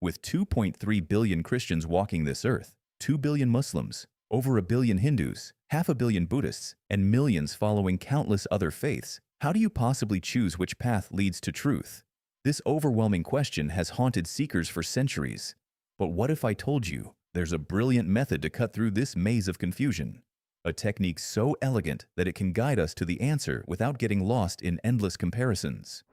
With 2.3 billion Christians walking this earth, 2 billion Muslims, over a billion Hindus, half a billion Buddhists, and millions following countless other faiths, how do you possibly choose which path leads to truth? This overwhelming question has haunted seekers for centuries. But what if I told you there's a brilliant method to cut through this maze of confusion? A technique so elegant that it can guide us to the answer without getting lost in endless comparisons.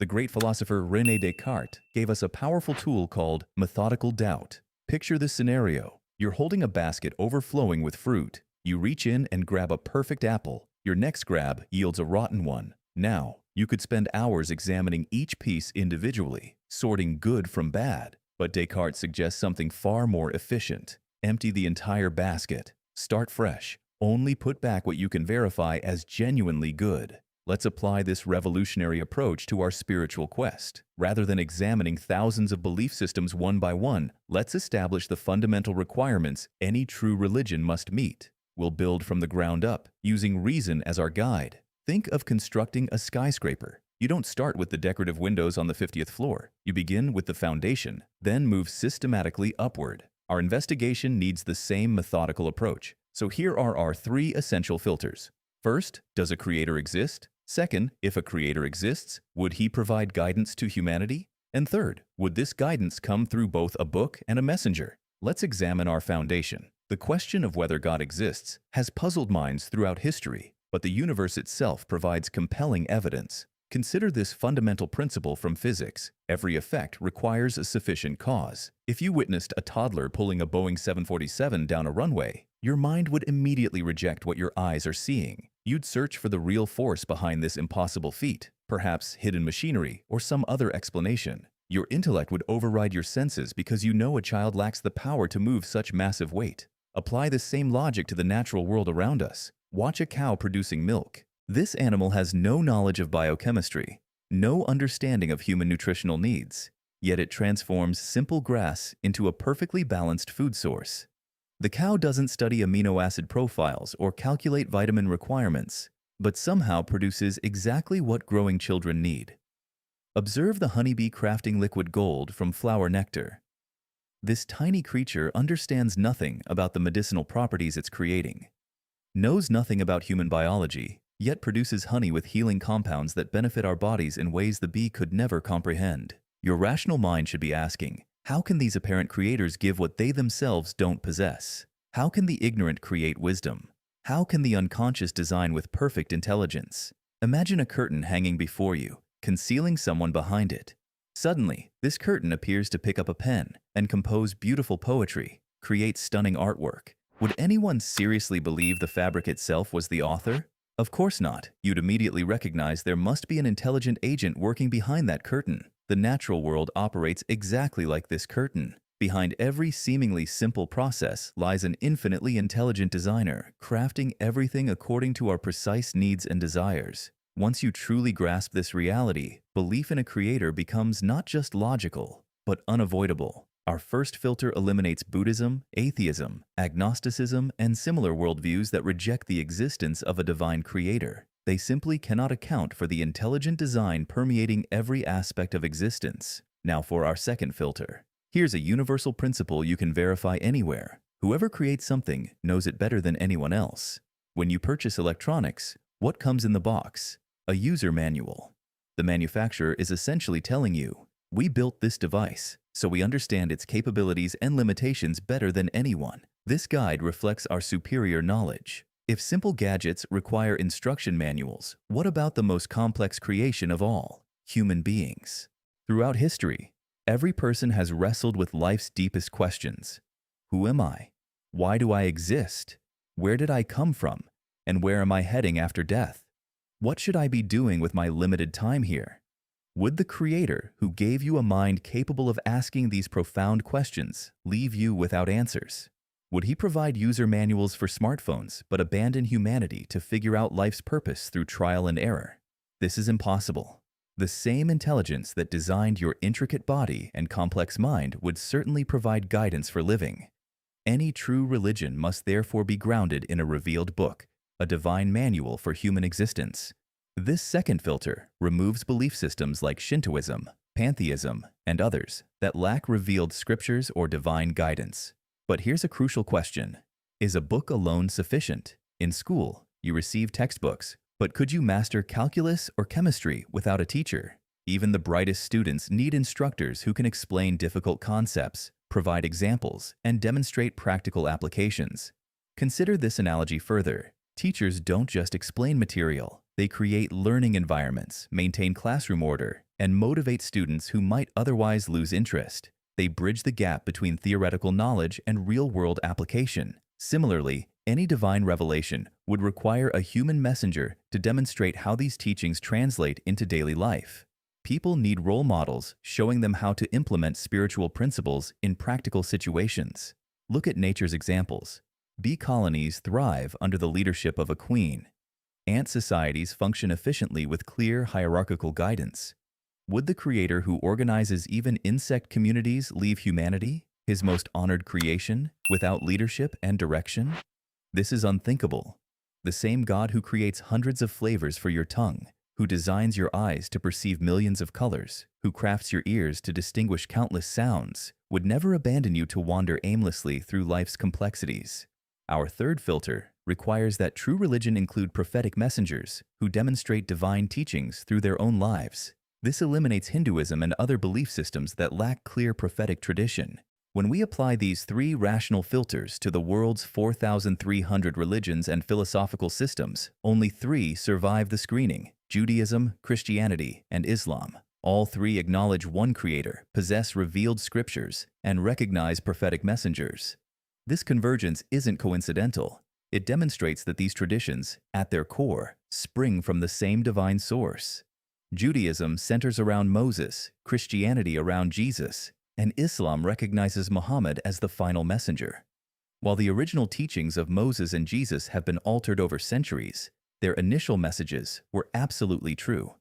The great philosopher René Descartes gave us a powerful tool called methodical doubt. Picture this scenario. You're holding a basket overflowing with fruit. You reach in and grab a perfect apple. Your next grab yields a rotten one. Now, you could spend hours examining each piece individually, sorting good from bad. But Descartes suggests something far more efficient. Empty the entire basket. Start fresh. Only put back what you can verify as genuinely good. Let's apply this revolutionary approach to our spiritual quest. Rather than examining thousands of belief systems one by one, let's establish the fundamental requirements any true religion must meet. We'll build from the ground up, using reason as our guide. Think of constructing a skyscraper. You don't start with the decorative windows on the 50th floor. You begin with the foundation, then move systematically upward. Our investigation needs the same methodical approach. So here are our 3 essential filters. First, does a creator exist? Second, if a creator exists, would he provide guidance to humanity? And third, would this guidance come through both a book and a messenger? Let's examine our foundation. The question of whether God exists has puzzled minds throughout history, but the universe itself provides compelling evidence. Consider this fundamental principle from physics. Every effect requires a sufficient cause. If you witnessed a toddler pulling a Boeing 747 down a runway, your mind would immediately reject what your eyes are seeing. You'd search for the real force behind this impossible feat, perhaps hidden machinery or some other explanation. Your intellect would override your senses because you know a child lacks the power to move such massive weight. Apply the same logic to the natural world around us. Watch a cow producing milk. This animal has no knowledge of biochemistry, no understanding of human nutritional needs, yet it transforms simple grass into a perfectly balanced food source. The cow doesn't study amino acid profiles or calculate vitamin requirements, but somehow produces exactly what growing children need. Observe the honeybee crafting liquid gold from flower nectar. This tiny creature understands nothing about the medicinal properties it's creating, knows nothing about human biology, yet produces honey with healing compounds that benefit our bodies in ways the bee could never comprehend. Your rational mind should be asking, how can these apparent creators give what they themselves don't possess? How can the ignorant create wisdom? How can the unconscious design with perfect intelligence? Imagine a curtain hanging before you, concealing someone behind it. Suddenly, this curtain appears to pick up a pen and compose beautiful poetry, create stunning artwork. Would anyone seriously believe the fabric itself was the author? Of course not. You'd immediately recognize there must be an intelligent agent working behind that curtain. The natural world operates exactly like this curtain. Behind every seemingly simple process lies an infinitely intelligent designer, crafting everything according to our precise needs and desires. Once you truly grasp this reality, belief in a creator becomes not just logical, but unavoidable. Our first filter eliminates Buddhism, atheism, agnosticism, and similar worldviews that reject the existence of a divine creator. They simply cannot account for the intelligent design permeating every aspect of existence. Now for our second filter. Here's a universal principle you can verify anywhere. Whoever creates something knows it better than anyone else. When you purchase electronics, what comes in the box? A user manual. The manufacturer is essentially telling you, we built this device, so we understand its capabilities and limitations better than anyone. This guide reflects our superior knowledge. If simple gadgets require instruction manuals, what about the most complex creation of all, human beings? Throughout history, every person has wrestled with life's deepest questions. Who am I? Why do I exist? Where did I come from? And where am I heading after death? What should I be doing with my limited time here? Would the Creator, who gave you a mind capable of asking these profound questions, leave you without answers? Would he provide user manuals for smartphones but abandon humanity to figure out life's purpose through trial and error? This is impossible. The same intelligence that designed your intricate body and complex mind would certainly provide guidance for living. Any true religion must therefore be grounded in a revealed book, a divine manual for human existence. This second filter removes belief systems like Shintoism, pantheism, and others that lack revealed scriptures or divine guidance. But here's a crucial question. Is a book alone sufficient? In school, you receive textbooks, but could you master calculus or chemistry without a teacher? Even the brightest students need instructors who can explain difficult concepts, provide examples, and demonstrate practical applications. Consider this analogy further. Teachers don't just explain material. They create learning environments, maintain classroom order, and motivate students who might otherwise lose interest. They bridge the gap between theoretical knowledge and real-world application. Similarly, any divine revelation would require a human messenger to demonstrate how these teachings translate into daily life. People need role models showing them how to implement spiritual principles in practical situations. Look at nature's examples. Bee colonies thrive under the leadership of a queen. Ant societies function efficiently with clear hierarchical guidance. Would the creator who organizes even insect communities leave humanity, his most honored creation, without leadership and direction? This is unthinkable. The same God who creates hundreds of flavors for your tongue, who designs your eyes to perceive millions of colors, who crafts your ears to distinguish countless sounds, would never abandon you to wander aimlessly through life's complexities. Our third filter requires that true religion include prophetic messengers who demonstrate divine teachings through their own lives. This eliminates Hinduism and other belief systems that lack clear prophetic tradition. When we apply these three rational filters to the world's 4,300 religions and philosophical systems, only three survive the screening: Judaism, Christianity, and Islam. All three acknowledge one creator, possess revealed scriptures, and recognize prophetic messengers. This convergence isn't coincidental. It demonstrates that these traditions, at their core, spring from the same divine source. Judaism centers around Moses, Christianity around Jesus, and Islam recognizes Muhammad as the final messenger. While the original teachings of Moses and Jesus have been altered over centuries, their initial messages were absolutely true.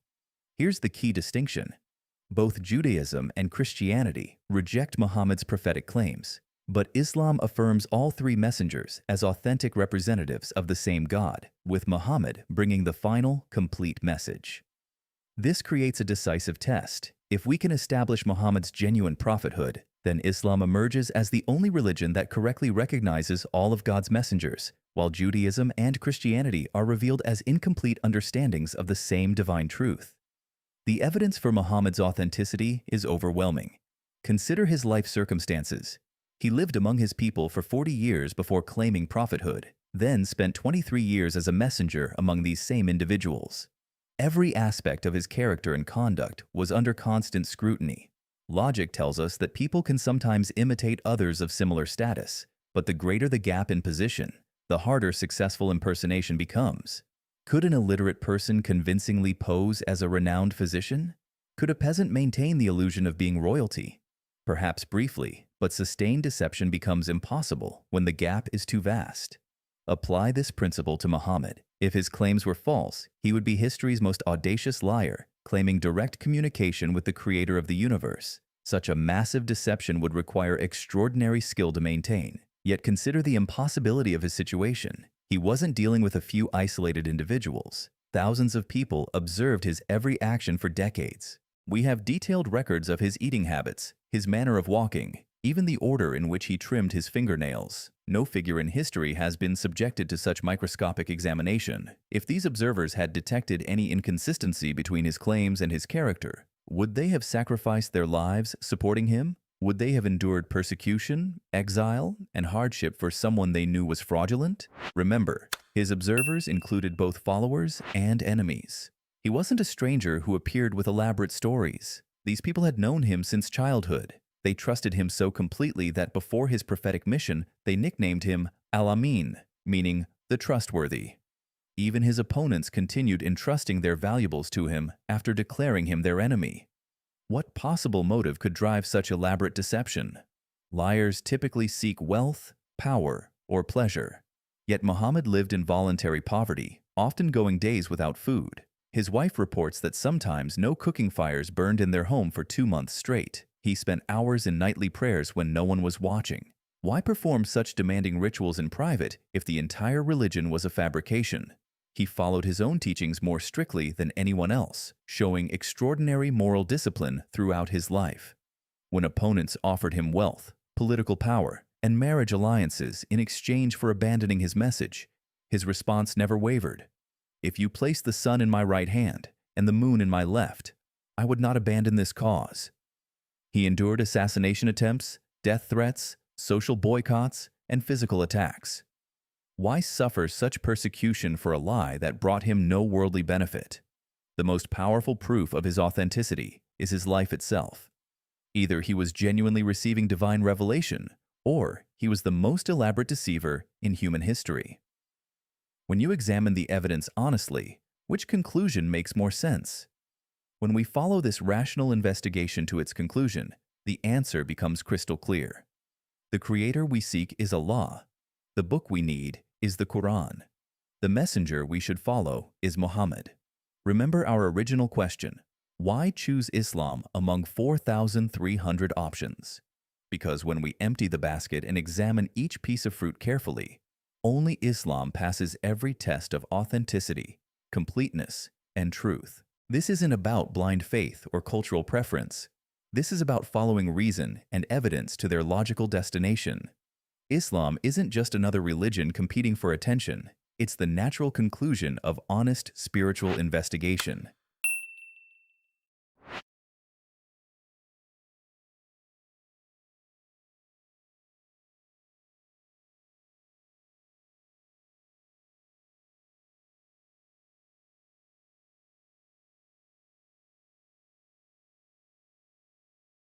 Here's the key distinction. Both Judaism and Christianity reject Muhammad's prophetic claims, but Islam affirms all three messengers as authentic representatives of the same God, with Muhammad bringing the final, complete message. This creates a decisive test. If we can establish Muhammad's genuine prophethood, then Islam emerges as the only religion that correctly recognizes all of God's messengers, while Judaism and Christianity are revealed as incomplete understandings of the same divine truth. The evidence for Muhammad's authenticity is overwhelming. Consider his life circumstances. He lived among his people for 40 years before claiming prophethood, then spent 23 years as a messenger among these same individuals. Every aspect of his character and conduct was under constant scrutiny. Logic tells us that people can sometimes imitate others of similar status, but the greater the gap in position, the harder successful impersonation becomes. Could an illiterate person convincingly pose as a renowned physician? Could a peasant maintain the illusion of being royalty? Perhaps briefly, but sustained deception becomes impossible when the gap is too vast. Apply this principle to Muhammad. If his claims were false, he would be history's most audacious liar, claiming direct communication with the creator of the universe. Such a massive deception would require extraordinary skill to maintain. Yet consider the impossibility of his situation. He wasn't dealing with a few isolated individuals. Thousands of people observed his every action for decades. We have detailed records of his eating habits, his manner of walking, even the order in which he trimmed his fingernails. No figure in history has been subjected to such microscopic examination. If these observers had detected any inconsistency between his claims and his character, would they have sacrificed their lives supporting him? Would they have endured persecution, exile, and hardship for someone they knew was fraudulent? Remember, his observers included both followers and enemies. He wasn't a stranger who appeared with elaborate stories. These people had known him since childhood. They trusted him so completely that before his prophetic mission, they nicknamed him Al-Amin, meaning the trustworthy. Even his opponents continued entrusting their valuables to him after declaring him their enemy. What possible motive could drive such elaborate deception? Liars typically seek wealth, power, or pleasure. Yet Muhammad lived in voluntary poverty, often going days without food. His wife reports that sometimes no cooking fires burned in their home for 2 months straight. He spent hours in nightly prayers when no one was watching. Why perform such demanding rituals in private if the entire religion was a fabrication? He followed his own teachings more strictly than anyone else, showing extraordinary moral discipline throughout his life. When opponents offered him wealth, political power, and marriage alliances in exchange for abandoning his message, his response never wavered. "If you place the sun in my right hand and the moon in my left, I would not abandon this cause." He endured assassination attempts, death threats, social boycotts, and physical attacks. Why suffer such persecution for a lie that brought him no worldly benefit? The most powerful proof of his authenticity is his life itself. Either he was genuinely receiving divine revelation, or he was the most elaborate deceiver in human history. When you examine the evidence honestly, which conclusion makes more sense? When we follow this rational investigation to its conclusion, the answer becomes crystal clear. The creator we seek is Allah. The book we need is the Quran. The messenger we should follow is Muhammad. Remember our original question: why choose Islam among 4,300 options? Because when we empty the basket and examine each piece of fruit carefully, only Islam passes every test of authenticity, completeness, and truth. This isn't about blind faith or cultural preference. This is about following reason and evidence to their logical destination. Islam isn't just another religion competing for attention. It's the natural conclusion of honest spiritual investigation.